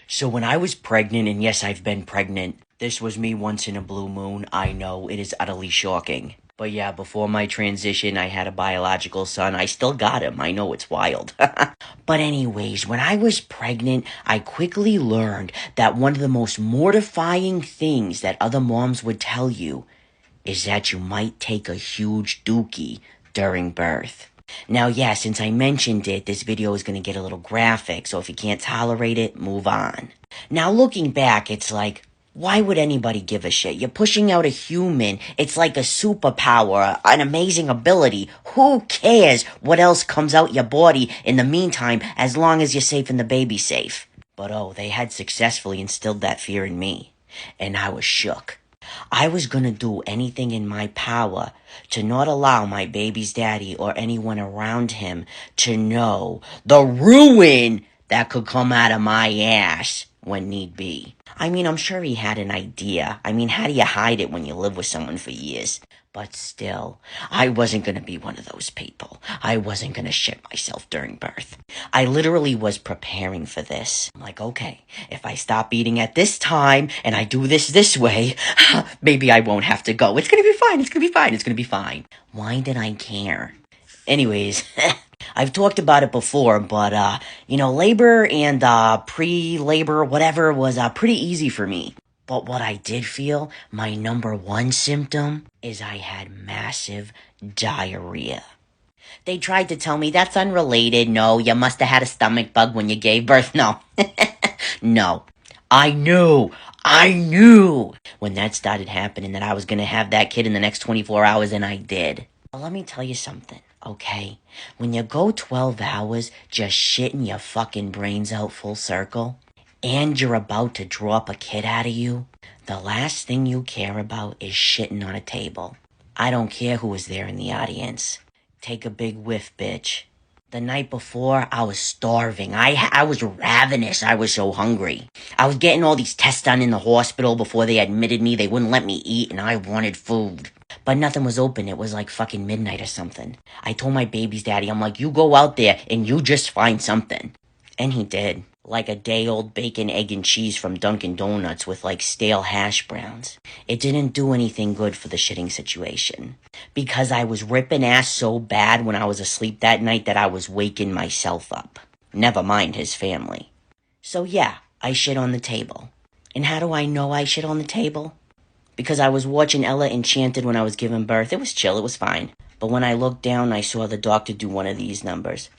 So when I was pregnant, and yes, I've been pregnant, this was me once in a blue moon. I know, it is utterly shocking. But yeah, before my transition, I had a biological son. I still got him. I know it's wild. But anyways, when I was pregnant, I quickly learned that one of the most mortifying things that other moms would tell you is that you might take a huge dookie during birth. Now, yeah, since I mentioned it, this video is going to get a little graphic, so if you can't tolerate it, move on. Now, looking back, it's like, why would anybody give a shit? You're pushing out a human. It's like a superpower, an amazing ability. Who cares what else comes out your body in the meantime, as long as you're safe and the baby's safe? But oh, they had successfully instilled that fear in me, and I was shook. I was gonna do anything in my power to not allow my baby's daddy or anyone around him to know the ruin that could come out of my ass when need be. I mean, I'm sure he had an idea. I mean, how do you hide it when you live with someone for years? But still, I wasn't gonna be one of those people. I wasn't gonna shit myself during birth. I literally was preparing for this. I'm like, okay, if I stop eating at this time and I do this way, maybe I won't have to go. It's gonna be fine, it's gonna be fine, it's gonna be fine. Why did I care? Anyways, I've talked about it before, but, labor and, pre-labor, whatever, was, pretty easy for me. But what I did feel, my number one symptom, is I had massive diarrhea. They tried to tell me that's unrelated. No, you must have had a stomach bug when you gave birth. No. No. I knew when that started happening that I was going to have that kid in the next 24 hours, and I did. But let me tell you something, okay? When you go 12 hours just shitting your fucking brains out full circle, and you're about to drop a kid out of you, the last thing you care about is shitting on a table. I don't care who was there in the audience. Take a big whiff, bitch. The night before, I was starving. I was ravenous. I was so hungry. I was getting all these tests done in the hospital before they admitted me. They wouldn't let me eat, and I wanted food. But nothing was open. It was like fucking midnight or something. I told my baby's daddy, I'm like, you go out there and you just find something. And he did. Like a day-old bacon, egg, and cheese from Dunkin' Donuts with like stale hash browns. It didn't do anything good for the shitting situation. Because I was ripping ass so bad when I was asleep that night that I was waking myself up. Never mind his family. So yeah, I shit on the table. And how do I know I shit on the table? Because I was watching Ella Enchanted when I was giving birth. It was chill, it was fine. But when I looked down, I saw the doctor do one of these numbers.